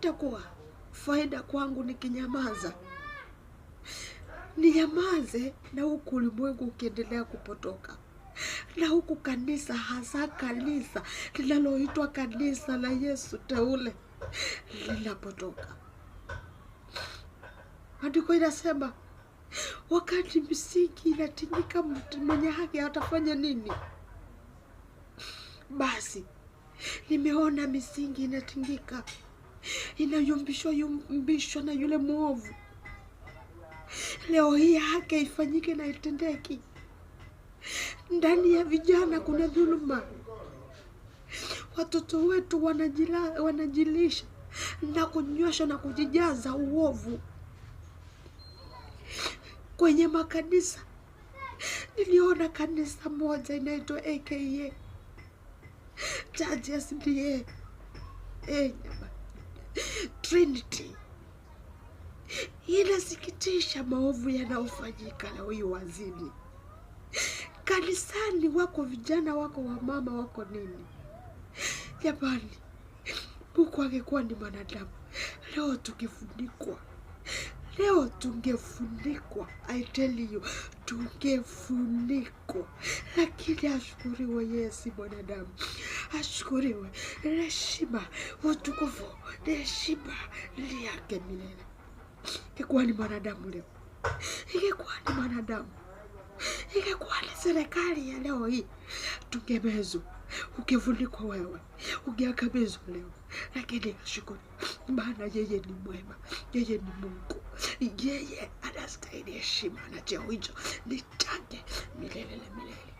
haitakuwa faida kwangu nikinyamaza. Ninyamaze na huku ulimwengu ukiendelea kupotoka, na huku kanisa, hasa kanisa linaloitwa kanisa la Yesu teule, linapotoka. Andiko inasema wakati misingi inatingika, mtu mwenye haki atafanya nini? Basi nimeona misingi inatingika, inayumbishwa na yule mwovu. Leo hii haki ifanyike na itendeki. Ndani ya vijana kuna dhuluma. Watoto wetu wanajilisha na kunyweshwa na kujijaza uovu. Kwenye makanisa niliona kanisa moja inaitwa AKA Church SDA Trinity. Inasikitisha maovu yanayofanyika na huyu wazini. Kanisani wako vijana, wako wamama, wako nini. Jamani, Mungu angekuwa ni mwanadamu, leo tungefunikwa. Leo tungefunikwa, I tell you, tungefunikwa. Lakini ashukuriwe Yesu mwanadamu. Ashukuriwe. Heshima, utukufu, heshima ni yake milele. Ingekuwa ni mwanadamu leo, ingekuwa ni mwanadamu, ingekuwa ni serikali ya leo hii, tungemezwa. Ungefunikwa wewe, ungeangamizwa leo. Lakini ashukuru, maana yeye ni mwema, yeye ni Mungu, yeye anastahili heshima, na cheo hicho ni chake milele na milele.